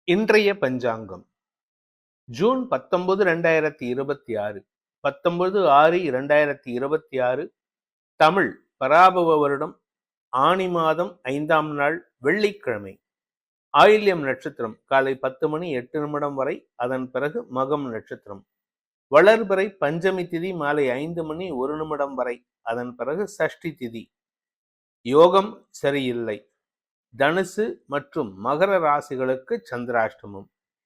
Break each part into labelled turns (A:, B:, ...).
A: இன்றைய பஞ்சாங்கம் ஜூன் 19, 2026 19/6/2026 தமிழ் பராபவ வருடம் ஆனி மாதம் 5ஆம் நாள் வெள்ளிக்கிழமை. ஆயில்யம் நட்சத்திரம் காலை 10:08 வரை, அதன் பிறகு மகம் நட்சத்திரம். வளர்பிறை பஞ்சமி திதி மாலை 5:01 வரை, அதன் பிறகு சஷ்டி திதி. யோகம் சரியில்லை. தனுசு மற்றும் மகர ராசிகளுக்கு சந்திராஷ்டமம்.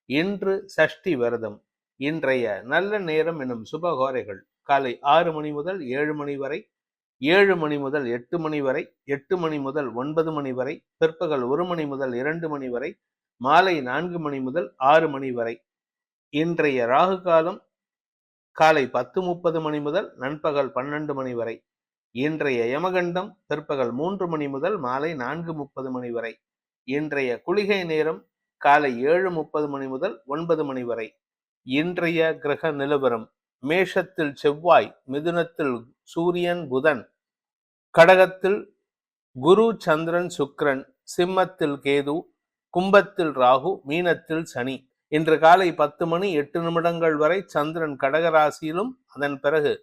A: இன்று சஷ்டி விரதம். இன்றைய நல்ல நேரம் எனும் சுபகோரைகள் காலை 6 மணி முதல் 7 மணி வரை, 7 மணி முதல் 8 மணி வரை, 8 மணி முதல் 9 மணி வரை, பிற்பகல் 1 மணி முதல் 2 மணி வரை, மாலை 4 மணி முதல் 6 மணி வரை. இன்றைய ராகு காலம் காலை 10:30 மணி முதல் நண்பகல் 12 மணி வரை. இன்றைய யமகண்டம் பிற்பகல் 3 மணி முதல் மாலை 4:30 மணி வரை. இன்றைய குளிகை நேரம் காலை 7:30 மணி முதல் 9 மணி வரை. இன்றைய கிரக நிலவரம்: மேஷத்தில் செவ்வாய், மிதுனத்தில் சூரியன் புதன், கடகத்தில் குரு சந்திரன் சுக்கிரன், சிம்மத்தில் கேது, கும்பத்தில் ராகு, மீனத்தில் சனி. இன்று காலை 10:08 வரை சந்திரன் கடகராசியிலும், அதன் பிறகு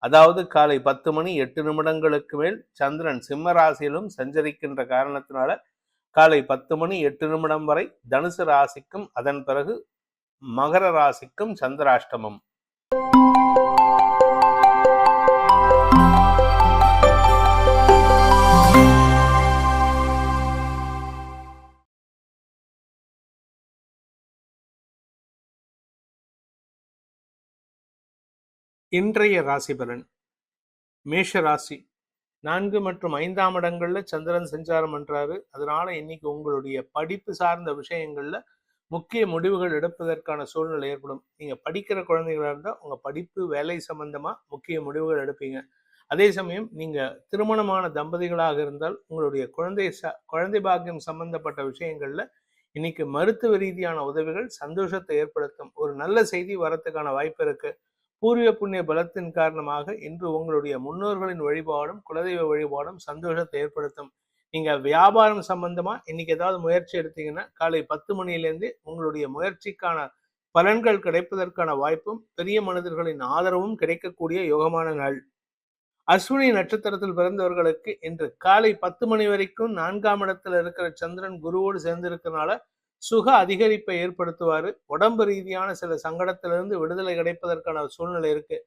A: அதாவது காலை 10:08 மேல் சந்திரன் சிம்ம ராசியிலும் சஞ்சரிக்கின்ற காரணத்தினால காலை 10:08 வரை தனுசு ராசிக்கும், அதன் பிறகு மகர ராசிக்கும் சந்திராஷ்டமம். இன்றைய ராசி பலன். மேஷ ராசி 4 மற்றும் 5ஆம் இடங்கள்ல சந்திரன் சஞ்சாரம் பண்றாரு. அதனால இன்னைக்கு உங்களுடைய படிப்பு சார்ந்த விஷயங்கள்ல முக்கிய முடிவுகள் எடுப்பதற்கான சூழ்நிலை ஏற்படும். நீங்க படிக்கிற குழந்தைகளா இருந்தா உங்க படிப்பு வேலை சம்பந்தமா முக்கிய முடிவுகள் எடுப்பீங்க. அதே சமயம் நீங்க திருமணமான தம்பதிகளாக இருந்தால் உங்களுடைய குழந்தை பாக்கியம் சம்பந்தப்பட்ட விஷயங்கள்ல இன்னைக்கு மருத்துவ ரீதியான உதவிகள் சந்தோஷத்தை ஏற்படுத்தும். ஒரு நல்ல செய்தி வரத்துக்கான வாய்ப்பு இருக்கு. பூர்வ புண்ணிய பலத்தின் காரணமாக இன்று உங்களுடைய முன்னோர்களின் வழிபாடும் குலதெய்வ வழிபாடும் சந்தோஷத்தை ஏற்படுத்தும். நீங்க வியாபாரம் சம்பந்தமா இன்னைக்கு ஏதாவது முயற்சி எடுத்தீங்கன்னா காலை 10 மணியிலேருந்து உங்களுடைய முயற்சிக்கான பலன்கள் கிடைப்பதற்கான வாய்ப்பும் பெரிய மனிதர்களின் ஆதரவும் கிடைக்கக்கூடிய யோகமான நாள். அஸ்வினி நட்சத்திரத்தில் பிறந்தவர்களுக்கு இன்று காலை 10 மணி வரைக்கும் 4ஆம் இடத்துல இருக்கிற சந்திரன் குருவோடு சேர்ந்திருக்கிறதுனால சுக அதிகரிப்பை ஏற்படுத்துவாரு. உடம்பு ரீதியான சில சங்கடத்திலிருந்து விடுதலை கிடைப்பதற்கான சூழ்நிலை இருக்கு.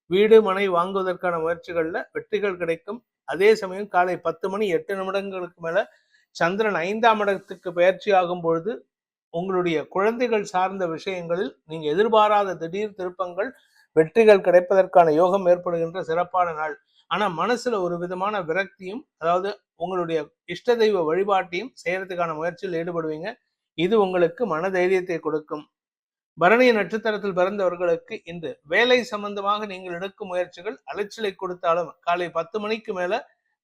A: வீடு மனை வாங்குவதற்கான முயற்சிகள்ல வெற்றிகள் கிடைக்கும். அதே சமயம் காலை 10:08 மேல சந்திரன் 5ஆம் இடத்துக்கு பயிற்சி ஆகும் பொழுது உங்களுடைய குழந்தைகள் சார்ந்த விஷயங்களில் நீங்க எதிர்பாராத திடீர் திருப்பங்கள், வெற்றிகள் கிடைப்பதற்கான யோகம் ஏற்படுகின்ற சிறப்பான நாள். ஆனா மனசுல ஒரு விதமான விரக்தியும், அதாவது உங்களுடைய இஷ்ட தெய்வ வழிபாட்டையும் செய்யறதுக்கான முயற்சியில் ஈடுபடுவீங்க. இது உங்களுக்கு மனதைரியத்தை கொடுக்கும். பரணி நட்சத்திரத்தில் பிறந்தவர்களுக்கு இன்று வேலை சம்பந்தமாக நீங்கள் எடுக்கும் முயற்சிகள் அலைச்சலை கொடுத்தாலும் காலை 10 மணிக்கு மேல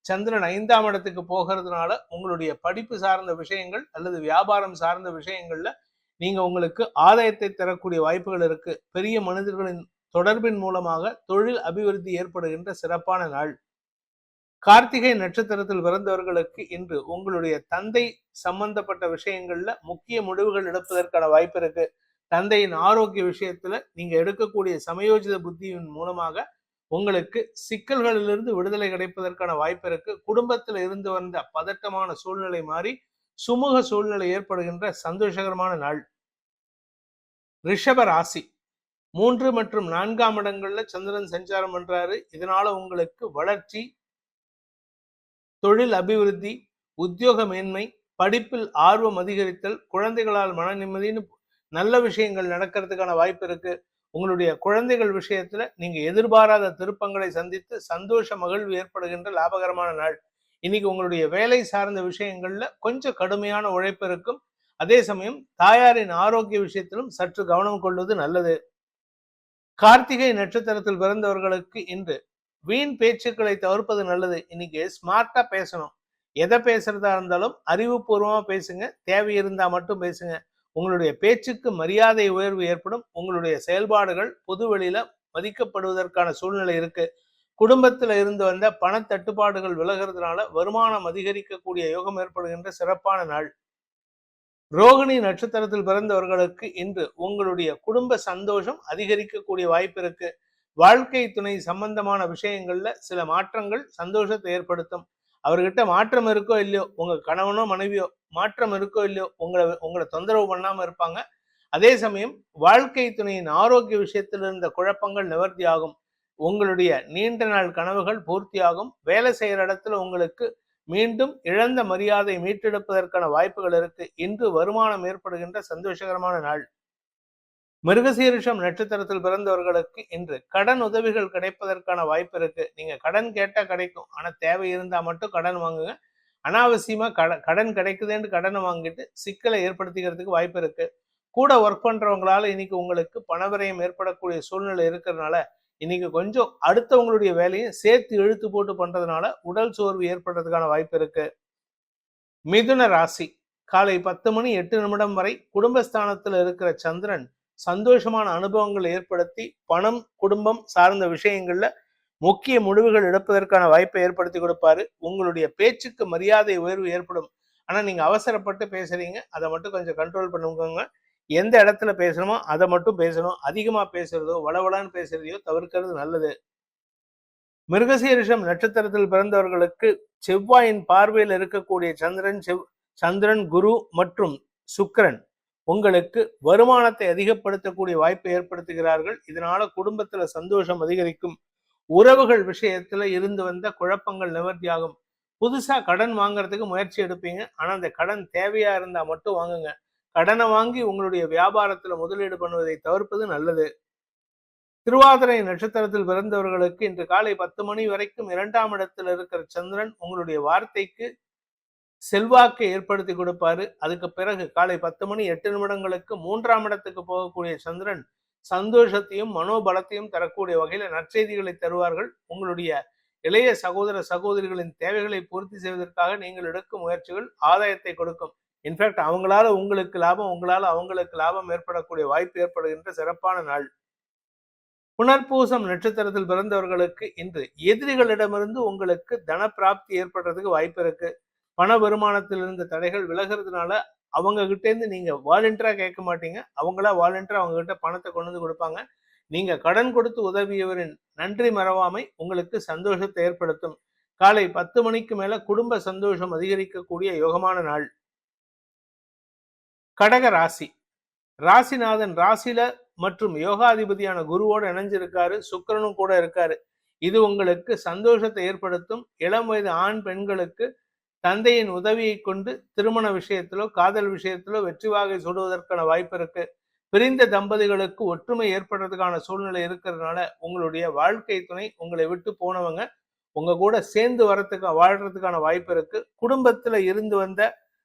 A: சந்திரன் 5ஆம் இடத்துக்கு போகிறதுனால உங்களுடைய படிப்பு சார்ந்த விஷயங்கள் அல்லது வியாபாரம் சார்ந்த விஷயங்கள்ல நீங்க உங்களுக்கு ஆதாயத்தை தரக்கூடிய வாய்ப்புகள் இருக்கு. பெரிய மனிதர்களின் தொடர்பின் மூலமாக தொழில் அபிவிருத்தி ஏற்படுகின்ற சிறப்பான நாள். கார்த்திகை நட்சத்திரத்தில் பிறந்தவர்களுக்கு இன்று உங்களுடைய தந்தை சம்பந்தப்பட்ட விஷயங்கள்ல முக்கிய முடிவுகள் எடுப்பதற்கான வாய்ப்பு இருக்கு. தந்தையின் ஆரோக்கிய விஷயத்துல நீங்க எடுக்கக்கூடிய சமயோஜித புத்தியின் மூலமாக உங்களுக்கு சிக்கல்களிலிருந்து விடுதலை கிடைப்பதற்கான வாய்ப்பு இருக்கு. குடும்பத்துல இருந்து வந்த பதட்டமான சூழ்நிலை மாறி சுமூக சூழ்நிலை ஏற்படுகின்ற சந்தோஷகரமான நாள். ரிஷப ராசி 3 மற்றும் 4ஆம் இடங்கள்ல சந்திரன் சஞ்சாரம் பண்றாரு. இதனால உங்களுக்கு வளர்ச்சி, தொழில் அபிவிருத்தி, உத்தியோக மேன்மை, படிப்பில் ஆர்வம் அதிகரித்தல், குழந்தைகளால் மன நிம்மதினு நல்ல விஷயங்கள் நடக்கிறதுக்கான வாய்ப்பு இருக்கு. உங்களுடைய குழந்தைகள் விஷயத்துல நீங்க எதிர்பாராத திருப்பங்களை சந்தித்து சந்தோஷ மகிழ்வு ஏற்படுகின்ற லாபகரமான நாள். இன்னைக்கு உங்களுடைய வேலை சார்ந்த விஷயங்கள்ல கொஞ்சம் கடுமையான உழைப்பு இருக்கும். அதே சமயம் தாயாரின் ஆரோக்கிய விஷயத்திலும் சற்று கவனம் கொள்வது நல்லது. கார்த்திகை நட்சத்திரத்தில் பிறந்தவர்களுக்கு இன்று வீண் பேச்சுக்களை தவிர்ப்பது நல்லது. இன்னைக்கு ஸ்மார்ட்டா பேசணும். எதை பேசுறதா இருந்தாலும் அறிவுபூர்வமா பேசுங்க. தேவை இருந்தா மட்டும் பேசுங்க. உங்களுடைய பேச்சுக்கு மரியாதை உயர்வு ஏற்படும். உங்களுடைய செயல்பாடுகள் பொது வெளியில மதிக்கப்படுவதற்கான சூழ்நிலை இருக்கு. குடும்பத்துல இருந்து வந்த பண தட்டுப்பாடுகள் விலகிறதுனால வருமானம் அதிகரிக்கக்கூடிய யோகம் ஏற்படுகின்ற சிறப்பான நாள். ரோகிணி நட்சத்திரத்தில் பிறந்தவர்களுக்கு இன்று உங்களுடைய குடும்ப சந்தோஷம் அதிகரிக்கக்கூடிய வாய்ப்பு இருக்கு. வாழ்க்கை துணை சம்பந்தமான விஷயங்கள்ல சில மாற்றங்கள் சந்தோஷத்தை ஏற்படுத்தும். அவர்கிட்ட மாற்றம் இருக்கோ இல்லையோ, உங்க கணவனோ மனைவியோ மாற்றம் இருக்கோ இல்லையோ, உங்களை தொந்தரவு பண்ணாம இருப்பாங்க. அதே சமயம் வாழ்க்கை துணையின் ஆரோக்கிய விஷயத்தில் இருந்த குழப்பங்கள் நிவர்த்தியாகும். உங்களுடைய நீண்ட நாள் கனவுகள் பூர்த்தியாகும். வேலை செய்யற இடத்துல உங்களுக்கு மீண்டும் இழந்த மரியாதை மீட்டெடுப்பதற்கான வாய்ப்புகள் இருக்கு. இன்று வருமானம் ஏற்படுகின்ற சந்தோஷகரமான நாள். மிருகசீரிஷம் நட்சத்திரத்தில் பிறந்தவர்களுக்கு இன்று கடன் உதவிகள் கிடைப்பதற்கான வாய்ப்பு இருக்கு. நீங்க கடன் கேட்டா கிடைக்கும், ஆனா தேவை இருந்தா மட்டும் கடன் வாங்குங்க. அனாவசியமா கடன் கிடைக்குதுன்னு கடனை வாங்கிட்டு சிக்கலை ஏற்படுத்திக்கிறதுக்கு வாய்ப்பு இருக்கு. கூட ஒர்க் பண்றவங்களால இன்னைக்கு உங்களுக்கு பணவிரயம் ஏற்படக்கூடிய சூழ்நிலை இருக்கிறதுனால இன்னைக்கு கொஞ்சம் அடுத்தவங்களுடைய வேலையை சேர்த்து இழுத்து போட்டு பண்றதுனால உடல் சோர்வு ஏற்படுறதுக்கான வாய்ப்பு இருக்கு. மிதுன ராசி, காலை 10:08 வரை குடும்பஸ்தானத்தில் இருக்கிற சந்திரன் சந்தோஷமான அனுபவங்களை ஏற்படுத்தி பணம் குடும்பம் சார்ந்த விஷயங்கள்ல முக்கிய முடிவுகள் எடுப்பதற்கான வாய்ப்பை ஏற்படுத்தி கொடுப்பாரு. உங்களுடைய பேச்சுக்கு மரியாதை உயர்வு ஏற்படும். ஆனா நீங்க அவசரப்பட்டு பேசுறீங்க, அதை மட்டும் கொஞ்சம் கண்ட்ரோல் பண்ணுங்க. எந்த இடத்துல பேசணுமோ அதை மட்டும் பேசணும். அதிகமா பேசுறதோ வளவளான்னு பேசுறதையோ தவிர்க்கிறது நல்லது. மிருகசீரிஷம் நட்சத்திரத்தில் பிறந்தவர்களுக்கு செவ்வாயின் பார்வையில் இருக்கக்கூடிய சந்திரன் குரு மற்றும் சுக்கிரன் உங்களுக்கு வருமானத்தை அதிகப்படுத்தக்கூடிய வாய்ப்பை ஏற்படுத்துகிறார்கள். இதனால குடும்பத்துல சந்தோஷம் அதிகரிக்கும். உறவுகள் விஷயத்துல இருந்து வந்த குழப்பங்கள் நிவர்த்தியாகும். புதுசா கடன் வாங்குறதுக்கு முயற்சி எடுப்பீங்க, ஆனா அந்த கடன் தேவையா இருந்தா மட்டும் வாங்குங்க. கடனை வாங்கி உங்களுடைய வியாபாரத்துல முதலீடு பண்ணுவதை தவிர்ப்பது நல்லது. திருவாதிரை நட்சத்திரத்தில் பிறந்தவர்களுக்கு இன்று காலை 10 மணி வரைக்கும் 2ஆம் இடத்தில் இருக்கிற சந்திரன் உங்களுடைய வார்த்தைக்கு செல்வாக்கை ஏற்படுத்தி கொடுப்பாரு. அதுக்கு பிறகு காலை 10:08 3ஆம் இடத்துக்கு போகக்கூடிய சந்திரன் சந்தோஷத்தையும் மனோபலத்தையும் தரக்கூடிய வகையில நற்செய்திகளை தருவார்கள். உங்களுடைய இளைய சகோதர சகோதரிகளின் தேவைகளை பூர்த்தி செய்வதற்காக நீங்கள் எடுக்கும் முயற்சிகள் ஆதாயத்தை கொடுக்கும். இன்ஃபேக்ட் அவங்களால உங்களுக்கு லாபம், உங்களால அவங்களுக்கு லாபம் ஏற்படக்கூடிய வாய்ப்பு ஏற்படுகின்ற சிறப்பான நாள். புனர்பூசம் நட்சத்திரத்தில் பிறந்தவர்களுக்கு இன்று எதிரிகளிடமிருந்து உங்களுக்கு தன பிராப்தி ஏற்படுறதுக்கு வாய்ப்பு இருக்கு. பண வருமானத்தில் இருந்த தடைகள் விலகிறதுனால அவங்க கிட்ட இருந்து நீங்க வாலண்டியரா கேட்க மாட்டீங்க, அவங்களா வாலண்டியரா அவங்க கிட்ட பணத்தை கொண்டு வந்து கொடுப்பாங்க. நீங்க கடன் கொடுத்து உதவியவரின் நன்றி மறவாமை உங்களுக்கு சந்தோஷத்தை ஏற்படுத்தும். காலை 10 மணிக்கு மேல குடும்ப சந்தோஷம் அதிகரிக்கக்கூடிய யோகமான நாள். கடக ராசி, ராசிநாதன் ராசியில மற்றும் யோகாதிபதியான குருவோடு இணைஞ்சிருக்காரு, சுக்கிரனும் கூட இருக்காரு. இது உங்களுக்கு சந்தோஷத்தை ஏற்படுத்தும். இளம் வயது ஆண் பெண்களுக்கு தந்தையின் உதவியை கொண்டு திருமண விஷயத்திலோ காதல் விஷயத்திலோ வெற்றி வாகை சூடுவதற்கான வாய்ப்பு இருக்கு. பிரிந்த தம்பதிகளுக்கு ஒற்றுமை ஏற்படுறதுக்கான சூழ்நிலை இருக்கிறதுனால உங்களுடைய வாழ்க்கை துணை உங்களை விட்டு போனவங்க உங்க கூட சேர்ந்து வாழ்றதுக்கான வாய்ப்பு இருக்கு. குடும்பத்துல இருந்து வந்த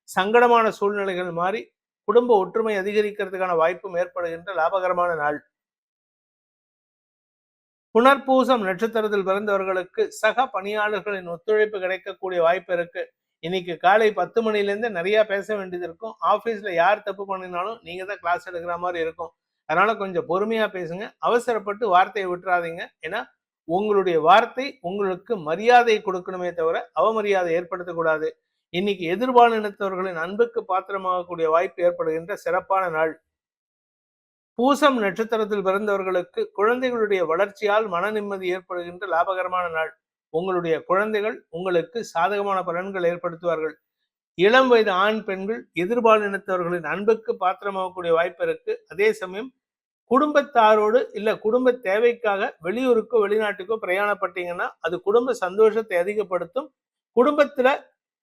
A: சங்கடமான சூழ்நிலைகள் மாறி குடும்ப ஒற்றுமை அதிகரிக்கிறதுக்கான வாய்ப்பும் ஏற்படுகின்ற லாபகரமான நாள். புனர்பூசம் நட்சத்திரத்தில் பிறந்தவர்களுக்கு சக பணியாளர்களின் ஒத்துழைப்பு கிடைக்கக்கூடிய வாய்ப்பு இருக்கு. இன்னைக்கு காலை 10 மணிலேருந்து நிறைய பேச வேண்டியது இருக்கும். ஆபீஸ்ல யார் தப்பு பண்ணினாலும் நீங்க தான் கிளாஸ் எடுக்கிற மாதிரி இருக்கும். அதனால கொஞ்சம் பொறுமையா பேசுங்க, அவசரப்பட்டு வார்த்தையை விட்டுறாதீங்க. ஏன்னா உங்களுடைய வார்த்தை உங்களுக்கு மரியாதை கொடுக்கணுமே தவிர அவமரியாதை ஏற்படுத்தக்கூடாது. இன்னைக்கு எதிர்பாலினத்தவர்களின் அன்புக்கு பாத்திரமாகக்கூடிய வாய்ப்பு ஏற்படுகின்ற சிறப்பான நாள். பூசம் நட்சத்திரத்தில் பிறந்தவர்களுக்கு குழந்தைகளுடைய வளர்ச்சியால் மன நிம்மதி ஏற்படுகின்ற லாபகரமான நாள். உங்களுடைய குழந்தைகள் உங்களுக்கு சாதகமான பலன்கள் ஏற்படுத்துவார்கள். இளம் வயது ஆண் பெண்கள் எதிர்பாலினத்தவர்களின் அன்புக்கு பாத்திரமாகக்கூடிய வாய்ப்பு இருக்கு. அதே சமயம் குடும்பத்தாரோடு இல்ல குடும்ப தேவைக்காக வெளியூருக்கோ வெளிநாட்டுக்கோ பிரயாணப்பட்டீங்கன்னா அது குடும்ப சந்தோஷத்தை அதிகப்படுத்தும். குடும்பத்துல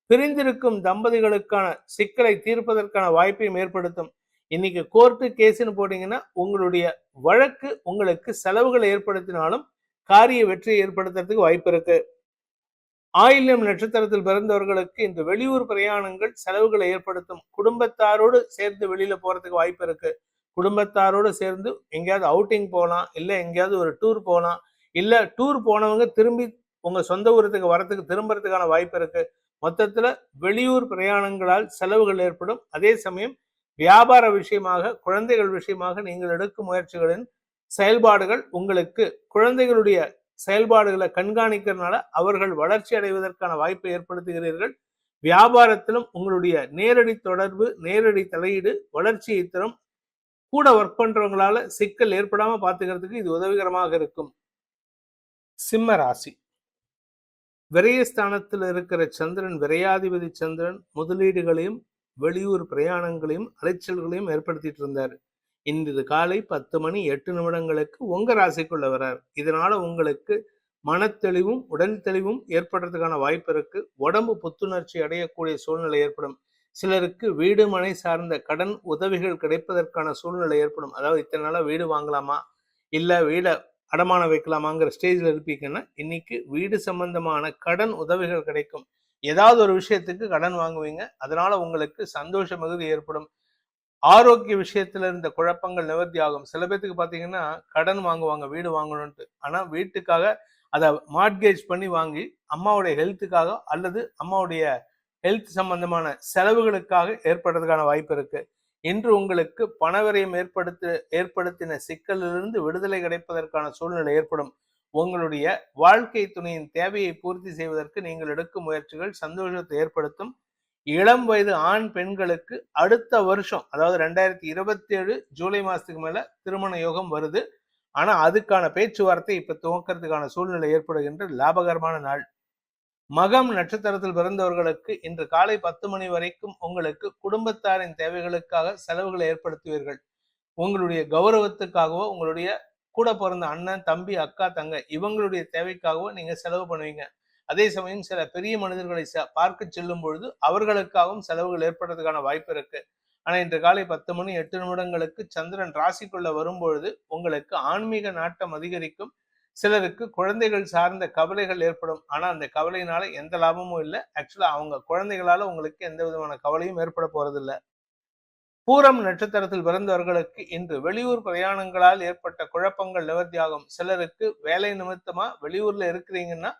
A: பிரிந்திருக்கும் தம்பதிகளுக்கான சிக்கலை தீர்ப்பதற்கான வாய்ப்பையும் ஏற்படுத்தும். இன்னைக்கு கோர்ட்டு கேஸ்ன்னு போட்டீங்கன்னா உங்களுடைய வழக்கு உங்களுக்கு செலவுகளை ஏற்படுத்தினாலும் காரிய வெற்றியை ஏற்படுத்துறதுக்கு வாய்ப்பு இருக்கு. ஆயில்யம் நட்சத்திரத்தில் பிறந்தவர்களுக்கு இந்த வெளியூர் பிரயாணங்கள் செலவுகளை ஏற்படுத்தும். குடும்பத்தாரோடு சேர்ந்து வெளியில போறதுக்கு வாய்ப்பு இருக்கு. குடும்பத்தாரோடு சேர்ந்து எங்கேயாவது அவுட்டிங் போகலாம், இல்ல எங்கேயாவது ஒரு டூர் போகலாம், இல்ல டூர் போனவங்க திரும்பி உங்க சொந்த ஊரத்துக்கு வரத்துக்கு திரும்புறதுக்கான வாய்ப்பு இருக்கு. மொத்தத்துல வெளியூர் பிரயாணங்களால் செலவுகள் ஏற்படும். அதே சமயம் வியாபார விஷயமாக குழந்தைகள் விஷயமாக நீங்கள் எடுக்கும் முயற்சிகளின் செயல்பாடுகள் உங்களுக்கு குழந்தைகளுடைய செயல்பாடுகளை கண்காணிக்கிறதுனால அவர்கள் வளர்ச்சி அடைவதற்கான வாய்ப்பை ஏற்படுத்துகிறீர்கள். வியாபாரத்திலும் உங்களுடைய நேரடி தொடர்பு, நேரடி தலையீடு வளர்ச்சியை தரும். கூட ஒர்க் பண்றவங்களால சிக்கல் ஏற்படாம பாத்துக்கிறதுக்கு இது உதவிகரமாக இருக்கும். சிம்ம ராசி. விரயஸ்தானத்தில் இருக்கிற சந்திரன், விரையாதிபதி சந்திரன் முதலீடுகளையும் வெளியூர் பிரயாணங்களையும் அலைச்சல்களையும் ஏற்படுத்திட்டு இருந்தார். இன்று காலை 10:08 உங்க ராசிக்குள்ள வர்றார். இதனால உங்களுக்கு மனத்தெளிவும் உடல் தெளிவும் ஏற்படுறதுக்கான வாய்ப்பு இருக்கு. உடம்பு புத்துணர்ச்சி அடையக்கூடிய சூழ்நிலை ஏற்படும். சிலருக்கு வீடு மனை சார்ந்த கடன் உதவிகள் கிடைப்பதற்கான சூழ்நிலை ஏற்படும். அதாவது இத்தனை நாளா வீடு வாங்கலாமா இல்ல வீட அடமானம் வைக்கலாமாங்கிற ஸ்டேஜ்ல இருப்பீங்கன்னா இன்னைக்கு வீடு சம்பந்தமான கடன் உதவிகள் கிடைக்கும். ஏதாவது ஒரு விஷயத்துக்கு கடன் வாங்குவீங்க. அதனால உங்களுக்கு சந்தோஷ மிகுதி ஏற்படும். ஆரோக்கிய விஷயத்துல இருந்த குழப்பங்கள் நிவர்த்தி ஆகும். சில பேத்துக்கு பாத்தீங்கன்னா கடன் வாங்குவாங்க வீடு வாங்கணும்ட்டு. ஆனா வீட்டுக்காக அதை மார்ட்கேஜ் பண்ணி வாங்கி அம்மாவுடைய ஹெல்த்துக்காக அல்லது அம்மாவுடைய ஹெல்த் சம்பந்தமான செலவுகளுக்காக ஏற்படுறதுக்கான வாய்ப்பு இருக்கு. இன்று உங்களுக்கு பணவரையும் ஏற்படுத்தின சிக்கலிலிருந்து விடுதலை கிடைப்பதற்கான சூழ்நிலை ஏற்படும். உங்களுடைய வாழ்க்கை துணையின் தேவையை பூர்த்தி செய்வதற்கு நீங்கள் எடுக்கும் முயற்சிகள் சந்தோஷத்தை ஏற்படுத்தும். இளம் வயது ஆண் பெண்களுக்கு அடுத்த வருஷம், அதாவது 2027 ஜூலை மாசத்துக்கு மேல திருமண யோகம் வருது. ஆனா அதுக்கான பேச்சுவார்த்தை இப்ப துவக்கிறதுக்கான சூழ்நிலை ஏற்படுகின்ற லாபகரமான நாள். மகம் நட்சத்திரத்தில் பிறந்தவர்களுக்கு இன்று காலை 10 மணி வரைக்கும் உங்களுக்கு குடும்பத்தாரின் தேவைகளுக்காக செலவுகளை ஏற்படுத்துவீர்கள். உங்களுடைய கௌரவத்துக்காகவோ உங்களுடைய கூட பிறந்த அண்ணன் தம்பி அக்கா தங்க இவங்களுடைய தேவைக்காகவோ நீங்க செலவு பண்ணுவீங்க. அதே சமயம் சில பெரிய மனிதர்களை பார்க்க செல்லும் பொழுது அவர்களுக்காகவும் செலவுகள் ஏற்படுறதுக்கான வாய்ப்பு இருக்கு. ஆனா இன்று காலை 10:08 சந்திரன் ராசிக்குள்ள வரும்பொழுது உங்களுக்கு ஆன்மீக நாட்டம் அதிகரிக்கும். சிலருக்கு குழந்தைகள் சார்ந்த கவலைகள் ஏற்படும். ஆனா அந்த கவலையினால எந்த லாபமும் இல்லை. ஆக்சுவலா அவங்க குழந்தைகளால உங்களுக்கு எந்த விதமான கவலையும் ஏற்பட போறது இல்லை. பூரம் நட்சத்திரத்தில் பிறந்தவர்களுக்கு இன்று வெளியூர் பிரயாணங்களால் ஏற்பட்ட குழப்பங்கள் நிவர்த்தியாகும். சிலருக்கு வேலை நிமித்தமா வெளியூர்ல இருக்கிறீங்கன்னா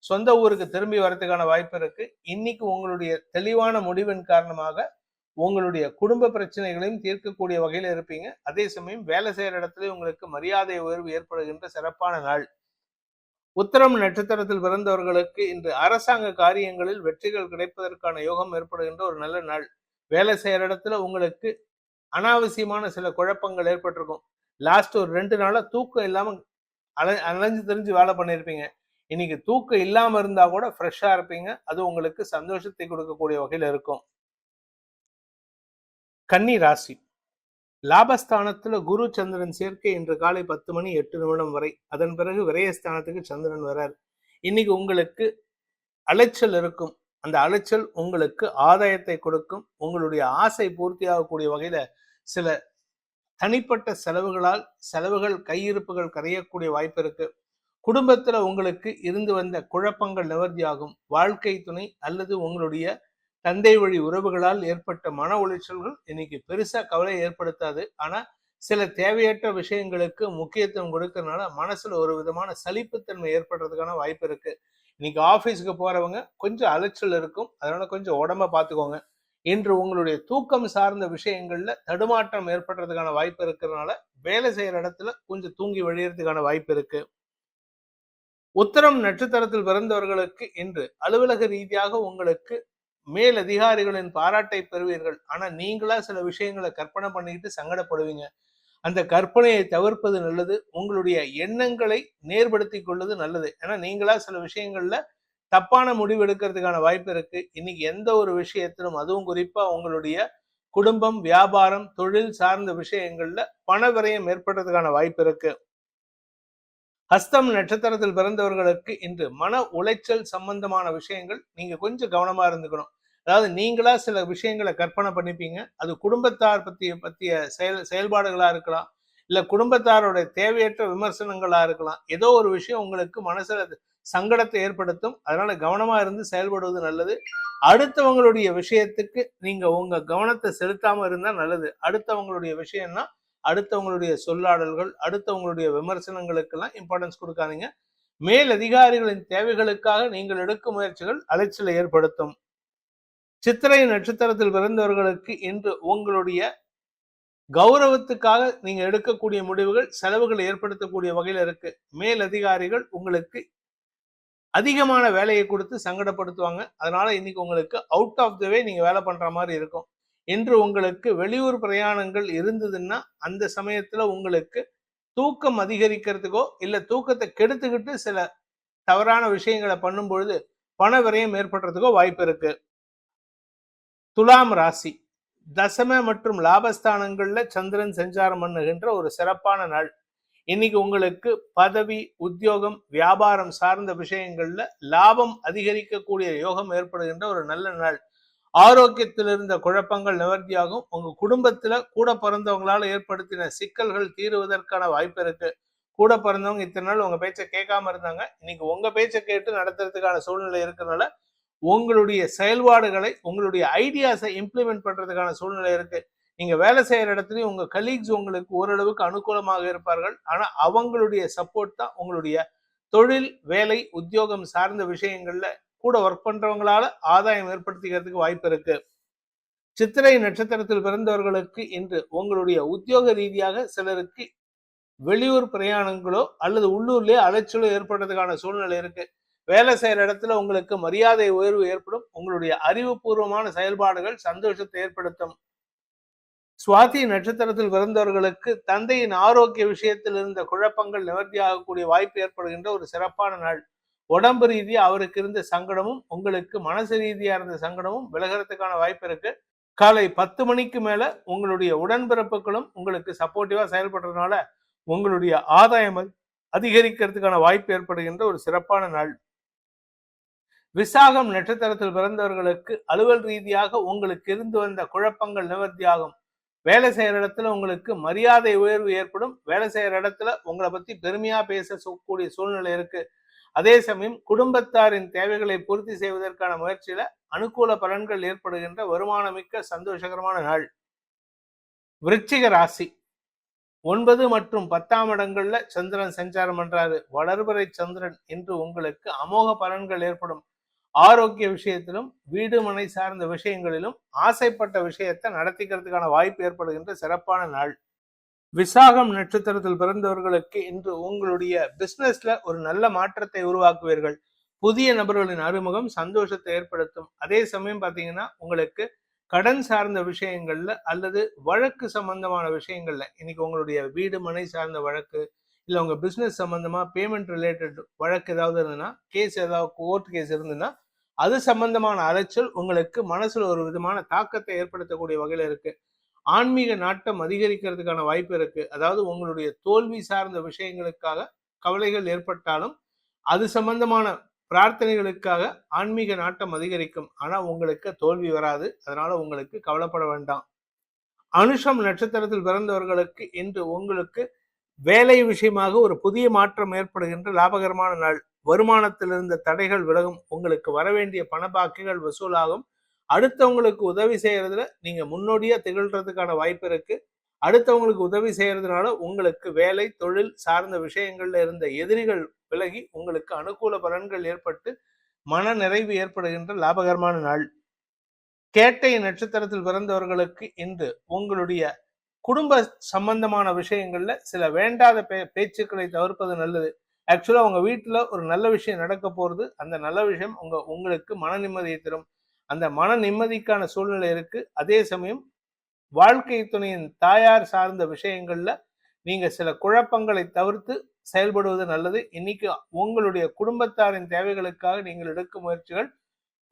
A: சொந்த ஊருக்கு திரும்பி வரதுக்கான வாய்ப்பு இருக்கு. இன்னைக்கு உங்களுடைய தெளிவான முடிவின் காரணமாக உங்களுடைய குடும்ப பிரச்சனைகளையும் தீர்க்கக்கூடிய வகையில இருப்பீங்க. அதே சமயம் வேலை செய்யற இடத்துல உங்களுக்கு மரியாதை உயர்வு ஏற்படுகின்ற சிறப்பான நாள். உத்திரம் நட்சத்திரத்தில் பிறந்தவர்களுக்கு இன்று அரசாங்க காரியங்களில் வெற்றிகள் கிடைப்பதற்கான யோகம் ஏற்படுகின்ற ஒரு நல்ல நாள். வேலை செய்யற இடத்துல உங்களுக்கு அனாவசியமான சில குழப்பங்கள் ஏற்பட்டிருக்கும். லாஸ்ட் ஒரு 2 நாளா தூக்கம் இல்லாம அலைஞ்சு தெரிஞ்சு வேலை பண்ணியிருப்பீங்க. இன்னைக்கு தூக்கம் இல்லாம இருந்தா கூட ஃப்ரெஷ்ஷா இருப்பீங்க. அது உங்களுக்கு சந்தோஷத்தை கொடுக்கக்கூடிய வகையில இருக்கும். கன்னி ராசி. லாபஸ்தானத்துல குரு சந்திரன் சேர்க்கை இன்று காலை 10:08 வரை. அதன் பிறகு விரயஸ்தானத்துக்கு சந்திரன் வரார். இன்னைக்கு உங்களுக்கு அலைச்சல் இருக்கும். அந்த அலைச்சல் உங்களுக்கு ஆதாயத்தை கொடுக்கும். உங்களுடைய ஆசை பூர்த்தியாகக்கூடிய வகையில சில தனிப்பட்ட செலவுகள் கையிருப்புகள் கரையக்கூடிய வாய்ப்பு இருக்கு. குடும்பத்துல உங்களுக்கு இருந்து வந்த குழப்பங்கள் நிவர்த்தியாகும். வாழ்க்கை துணை அல்லது உங்களுடைய தந்தை வழி உறவுகளால் ஏற்பட்ட மன உளைச்சல்கள் இன்னைக்கு பெருசா கவலை ஏற்படுத்தாது. ஆனா சில தேவையற்ற விஷயங்களுக்கு முக்கியத்துவம் கொடுக்கறதுனால மனசுல ஒரு விதமான சலிப்புத்தன்மை ஏற்படுறதுக்கான வாய்ப்பு இருக்கு. இன்னைக்கு ஆபீஸ்க்கு போறவங்க கொஞ்சம் அலைச்சல் இருக்கும். அதனால கொஞ்சம் உடம்ப பார்த்துக்கோங்க. இன்று உங்களுடைய தூக்கம் சார்ந்த விஷயங்கள்ல தடுமாற்றம் ஏற்படுறதுக்கான வாய்ப்பு இருக்கிறதுனால வேலை செய்யற இடத்துல கொஞ்சம் தூங்கி வழியறதுக்கான வாய்ப்பு இருக்கு. உத்திரம் நட்சத்திரத்தில் பிறந்தவர்களுக்கு இன்று அலுவலக ரீதியாக உங்களுக்கு மேல் அதிகாரிகளின் பாராட்டை பெறுவீர்கள். ஆனா நீங்களா சில விஷயங்களை கற்பனை பண்ணிக்கிட்டு சங்கடப்படுவீங்க. அந்த கற்பனையை தவிர்ப்பது நல்லது. உங்களுடைய எண்ணங்களை நேர்படுத்தி கொள்வது நல்லது. ஏன்னா நீங்களா சில விஷயங்கள்ல தப்பான முடிவு எடுக்கிறதுக்கான வாய்ப்பு இருக்கு. இன்னைக்கு எந்த ஒரு விஷயத்திலும் அதுவும் குறிப்பா உங்களுடைய குடும்பம், வியாபாரம், தொழில் சார்ந்த விஷயங்கள்ல பண விரயம் ஏற்படுறதுக்கான வாய்ப்பு இருக்கு. ஹஸ்தம் நட்சத்திரத்தில் பிறந்தவர்களுக்கு இன்று மன உளைச்சல் சம்பந்தமான விஷயங்கள் நீங்க கொஞ்சம் கவனமா இருந்துக்கணும். அதாவது நீங்களா சில விஷயங்களை கற்பனை பண்ணிப்பீங்க. அது குடும்பத்தார் பத்திய செயல்பாடுகளா இருக்கலாம், இல்ல குடும்பத்தாரோட தேவையற்ற விமர்சனங்களா இருக்கலாம். ஏதோ ஒரு விஷயம் உங்களுக்கு மனசுல சங்கடத்தை ஏற்படுத்தும். அதனால கவனமா இருந்து செயல்படுவது நல்லது. அடுத்தவங்களுடைய விஷயத்துக்கு நீங்க உங்க கவனத்தை செலுத்தாம இருந்தா நல்லது. அடுத்தவங்களுடைய விஷயம்னா அடுத்தவங்களுடைய சொல்லாடல்கள், அடுத்தவங்களுடைய விமர்சனங்களுக்கெல்லாம் இம்பார்ட்டன்ஸ் கொடுக்காதீங்க. மேல் அதிகாரிகளின் தேவைகளுக்காக நீங்கள் எடுக்கும் முயற்சிகள் அலைச்சலை ஏற்படுத்தும். சித்திரை நட்சத்திரத்தில் பிறந்தவர்களுக்கு இன்று உங்களுடைய கௌரவத்துக்காக நீங்க எடுக்கக்கூடிய முடிவுகள் செலவுகளை ஏற்படுத்தக்கூடிய வகையில இருக்கு. மேல் அதிகாரிகள் உங்களுக்கு அதிகமான வேலையை கொடுத்து சங்கடப்படுத்துவாங்க. அதனால இன்னைக்கு உங்களுக்கு அவுட் ஆஃப் த வே நீங்க வேலை பண்ற மாதிரி இருக்கும். இன்று உங்களுக்கு வெளியூர் பிரயாணங்கள் இருந்ததுன்னா அந்த சமயத்துல உங்களுக்கு தூக்கம் அதிகரிக்கிறதுக்கோ இல்ல தூக்கத்தை கெடுத்துக்கிட்டு சில தவறான விஷயங்களை பண்ணும் பொழுது பண விரயம் ஏற்படுறதுக்கோ வாய்ப்பு இருக்கு. துலாம் ராசி தசம மற்றும் லாபஸ்தானங்கள்ல சந்திரன் சஞ்சாரம் பண்ணுகின்ற ஒரு சிறப்பான நாள். இன்னைக்கு உங்களுக்கு பதவி, உத்தியோகம், வியாபாரம் சார்ந்த விஷயங்கள்ல லாபம் அதிகரிக்கக்கூடிய யோகம் ஏற்படுகின்ற ஒரு நல்ல நாள். ஆரோக்கியத்தில் இருந்த குழப்பங்கள் நிவர்த்தியாகும். உங்க குடும்பத்துல கூட பிறந்தவங்களால ஏற்படுத்தின சிக்கல்கள் தீருவதற்கான வாய்ப்பு இருக்கு. கூட பிறந்தவங்க இத்தனை நாள் உங்க பேச்சை கேட்காம இருந்தாங்க, இன்னைக்கு உங்க பேச்சை கேட்டு நடத்துறதுக்கான சூழ்நிலை இருக்கிறதுனால உங்களுடைய செயல்பாடுகளை, உங்களுடைய ஐடியாஸை இம்ப்ளிமெண்ட் பண்றதுக்கான சூழ்நிலை இருக்கு. நீங்க வேலை செய்யற இடத்துலயும் உங்க கலீக்ஸ் உங்களுக்கு ஓரளவுக்கு அனுகூலமாக இருப்பார்கள். ஆனா அவங்களுடைய சப்போர்ட் தான் உங்களுடைய தொழில், வேலை, உத்தியோகம் சார்ந்த விஷயங்கள்ல கூட ஒர்க் பண்றவங்களால ஆதாயம் ஏற்படுத்திக்கிறதுக்கு வாய்ப்பு இருக்கு. சித்திரை நட்சத்திரத்தில் பிறந்தவர்களுக்கு இன்று உங்களுடைய உத்தியோக ரீதியாக சிலருக்கு வெளியூர் பிரயாணங்களோ அல்லது உள்ளூர்லயே அலைச்சலோ ஏற்படுறதுக்கான சூழ்நிலை இருக்கு. வேலை செய்யற இடத்துல உங்களுக்கு மரியாதை உயர்வு ஏற்படும். உங்களுடைய அறிவுபூர்வமான செயல்பாடுகள் சந்தோஷத்தை ஏற்படுத்தும். சுவாதி நட்சத்திரத்தில் பிறந்தவர்களுக்கு தந்தையின் ஆரோக்கிய விஷயத்தில் இருந்த குழப்பங்கள் நிவர்த்தியாகக்கூடிய வாய்ப்பு ஏற்படுகின்ற ஒரு சிறப்பான நாள். உடம்பு ரீதியா அவருக்கு இருந்த சங்கடமும் உங்களுக்கு மனசு ரீதியா இருந்த சங்கடமும் விலகிறதுக்கான வாய்ப்பு இருக்கு. காலை 10 மணிக்கு மேல உங்களுடைய உடன்பிறப்புகளும் உங்களுக்கு சப்போர்ட்டிவா செயல்படுறதுனால உங்களுடைய ஆதாயம் அதிகரிக்கிறதுக்கான வாய்ப்பு ஏற்படுகின்ற ஒரு சிறப்பான நாள். விசாகம் நட்சத்திரத்தில் பிறந்தவர்களுக்கு அலுவல் ரீதியாக உங்களுக்கு இருந்து வந்த குழப்பங்கள் நிவர்த்தியாகும். வேலை செய்யற இடத்துல உங்களுக்கு மரியாதை உயர்வு ஏற்படும். வேலை செய்யற இடத்துல உங்களை பத்தி பெருமையா பேசக்கூடிய சூழ்நிலை இருக்கு. அதே சமயம் குடும்பத்தாரின் தேவைகளை பூர்த்தி செய்வதற்கான முயற்சியில அனுகூல பலன்கள் ஏற்படுகின்ற வருமானமிக்க சந்தோஷகரமான நாள். விருச்சிக ராசி 9 மற்றும் 10ஆம் இடங்கள்ல சந்திரன் சஞ்சாரம் பண்றாரு. வளர்பிறை சந்திரன் இன்று உங்களுக்கு அமோக பலன்கள் ஏற்படும். ஆரோக்கிய விஷயத்திலும் வீடு மனை சார்ந்த விஷயங்களிலும் ஆசைப்பட்ட விஷயத்தை நடத்திக்கிறதுக்கான வாய்ப்பு ஏற்படுகின்ற சிறப்பான நாள். விசாகம் நட்சத்திரத்தில் பிறந்தவர்களுக்கு இன்று உங்களுடைய பிசினஸ்ல ஒரு நல்ல மாற்றத்தை உருவாக்குவீர்கள். புதிய நபர்களின் அறிமுகம் சந்தோஷத்தை ஏற்படுத்தும். அதே சமயம் பாத்தீங்கன்னா உங்களுக்கு கடன் சார்ந்த விஷயங்கள்ல அல்லது வழக்கு சம்பந்தமான விஷயங்கள்ல இன்னைக்கு உங்களுடைய வீடு மனை சார்ந்த வழக்கு இல்ல உங்க பிசினஸ் சம்பந்தமா பேமெண்ட் ரிலேட்டட் வழக்கு ஏதாவது இருந்ததுன்னா, கேஸ் ஏதாவது கோர்ட் கேஸ் இருந்ததுன்னா அது சம்பந்தமான அலைச்சல் உங்களுக்கு மனசுல ஒரு விதமான தாக்கத்தை ஏற்படுத்தக்கூடிய வகையில இருக்கு. ஆன்மீக நாட்டம் அதிகரிக்கிறதுக்கான வாய்ப்பு இருக்கு. அதாவது உங்களுடைய தோல்வி சார்ந்த விஷயங்களுக்காக கவலைகள் ஏற்பட்டாலும் அது சம்பந்தமான பிரார்த்தனைகளுக்காக ஆன்மீக நாட்டம் அதிகரிக்கும். ஆனா உங்களுக்கு தோல்வி வராது. அதனால உங்களுக்கு கவலைப்பட வேண்டாம். அனுஷம் நட்சத்திரத்தில் பிறந்தவர்களுக்கு இன்று உங்களுக்கு வேலை விஷயமாக ஒரு புதிய மாற்றம் ஏற்படுகின்ற லாபகரமான நாள். வருமானத்தில் இருந்த தடைகள் விலகும். உங்களுக்கு வரவேண்டிய பண பாக்கிகள் வசூலாகும். அடுத்தவங்களுக்கு உதவி செய்யறதுல நீங்க முன்னோடியா திகழ்றதுக்கான வாய்ப்பு இருக்கு. அடுத்தவங்களுக்கு உதவி செய்யறதுனால உங்களுக்கு வேலை, தொழில் சார்ந்த விஷயங்கள்ல இருந்த எதிரிகள் விலகி உங்களுக்கு அனுகூல பலன்கள் ஏற்பட்டு மன நிறைவு ஏற்படுகின்ற லாபகரமான நாள். கேட்டை நட்சத்திரத்தில் பிறந்தவர்களுக்கு இன்று உங்களுடைய குடும்ப சம்பந்தமான விஷயங்கள்ல சில வேண்டாத பேச்சுக்களை தவிர்ப்பது நல்லது. ஆக்சுவலா உங்க வீட்டுல ஒரு நல்ல விஷயம் நடக்க போறது. அந்த நல்ல விஷயம் உங்களுக்கு மன நிம்மதியை தரும். அந்த மன நிம்மதிக்கான சூழ்நிலை இருக்கு. அதே சமயம் வாழ்க்கை துணையின் தாயார் சார்ந்த விஷயங்கள்ல நீங்க சில குழப்பங்களை தவிர்த்து செயல்படுவது நல்லது. இன்னைக்கு உங்களுடைய குடும்பத்தாரின் தேவைகளுக்காக நீங்கள் எடுக்கும் முயற்சிகள்